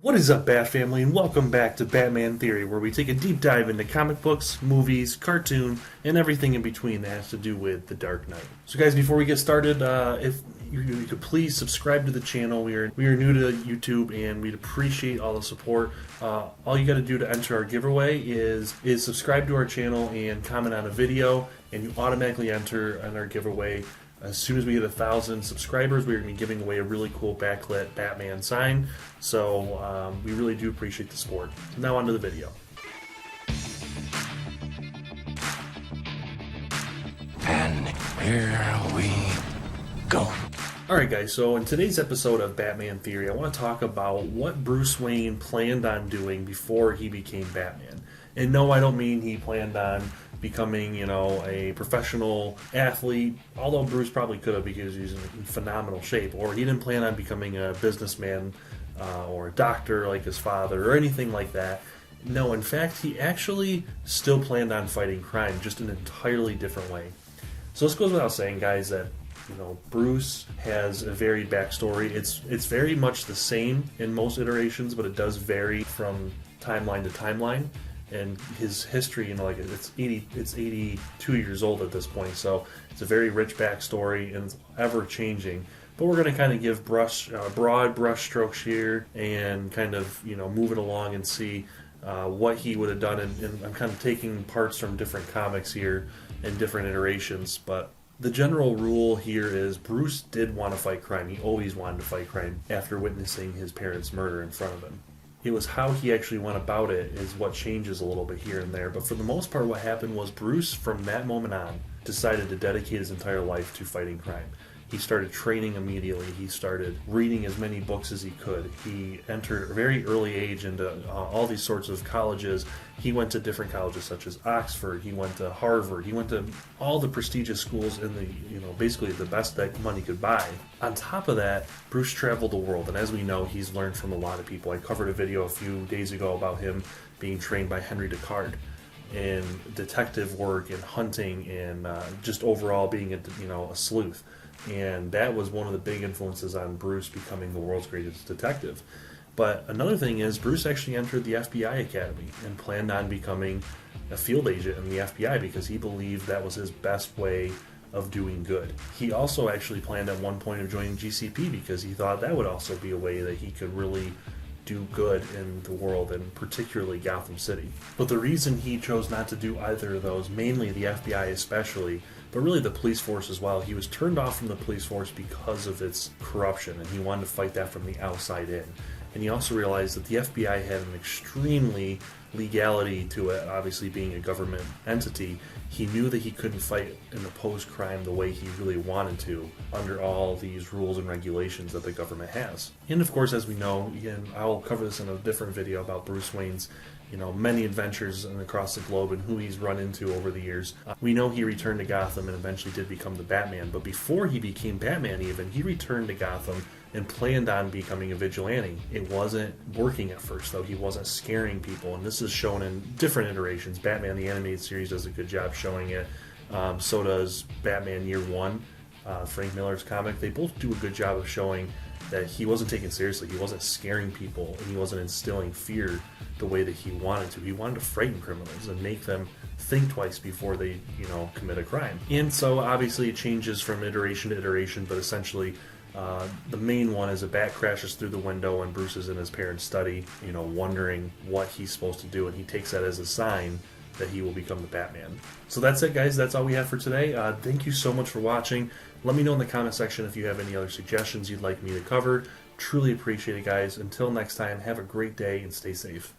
What is up, Bat Family, and welcome back to Batman Theory, where we take a deep dive into comic books, movies, cartoon, and everything in between that has to do with the Dark Knight. So, guys, before we get started, if you could please subscribe to the channel. We are new to YouTube, and we'd appreciate all the support. All you got to do to enter our giveaway is subscribe to our channel and comment on a video, and you automatically enter on our giveaway. As soon as we get 1,000 subscribers, we're going to be giving away a really cool backlit Batman sign. So we really do appreciate the support. Now on to the video. And here we go. Alright guys, so in today's episode of Batman Theory, I want to talk about what Bruce Wayne planned on doing before he became Batman. And no, I don't mean he planned on becoming, a professional athlete, although Bruce probably could have because he's in phenomenal shape, or he didn't plan on becoming a businessman or a doctor like his father or anything like that. No, in fact, he actually still planned on fighting crime, just in an entirely different way. So this goes without saying, guys, that Bruce has a varied backstory. It's very much the same in most iterations, but it does vary from timeline to timeline. And his history, it's 82 years old at this point, so it's a very rich backstory and it's ever changing. But we're going to kind of give broad brush strokes here and kind of move it along and see what he would have done. And I'm kind of taking parts from different comics here and different iterations, but the general rule here is Bruce did want to fight crime. He always wanted to fight crime after witnessing his parents' murder in front of him. It was how he actually went about it is what changes a little bit here and there. But for the most part, what happened was Bruce, from that moment on, decided to dedicate his entire life to fighting crime. He started training immediately. He started reading as many books as he could. He entered a very early age into all these sorts of colleges. He went to different colleges such as Oxford. He went to Harvard. He went to all the prestigious schools in the, basically the best that money could buy. On top of that, Bruce traveled the world, and as we know, he's learned from a lot of people. I covered a video a few days ago about him being trained by Henry Descartes in detective work and hunting and just overall being a sleuth. And that was one of the big influences on Bruce becoming the world's greatest detective. But another thing is Bruce actually entered the FBI Academy and planned on becoming a field agent in the FBI because he believed that was his best way of doing good. He also actually planned at one point of joining GCP because he thought that would also be a way that he could really do good in the world, and particularly Gotham City. But the reason he chose not to do either of those, mainly the FBI especially, but really the police force as well, he was turned off from the police force because of its corruption, and he wanted to fight that from the outside in. And he also realized that the FBI had an extremely legality to it, obviously being a government entity. He knew that he couldn't fight and oppose crime the way he really wanted to under all these rules and regulations that the government has. And of course, as we know, and I'll cover this in a different video about Bruce Wayne's many adventures across the globe and who he's run into over the years. We know he returned to Gotham and eventually did become the Batman, but before he became Batman even, he returned to Gotham and planned on becoming a vigilante. It wasn't working at first, though. He wasn't scaring people, and this is shown in different iterations. Batman the Animated Series does a good job showing it. So does Batman Year One, Frank Miller's comic. They both do a good job of showing that he wasn't taken seriously. He wasn't scaring people, and he wasn't instilling fear the way that he wanted to. He wanted to frighten criminals and make them think twice before they, commit a crime. And so obviously it changes from iteration to iteration, but essentially the main one is a bat crashes through the window and Bruce is in his parents' study, wondering what he's supposed to do, and he takes that as a sign that he will become the Batman. So that's it, guys. That's all we have for today. Thank you so much for watching. Let me know in the comment section if you have any other suggestions you'd like me to cover. Truly appreciate it, guys. Until next time, have a great day and stay safe.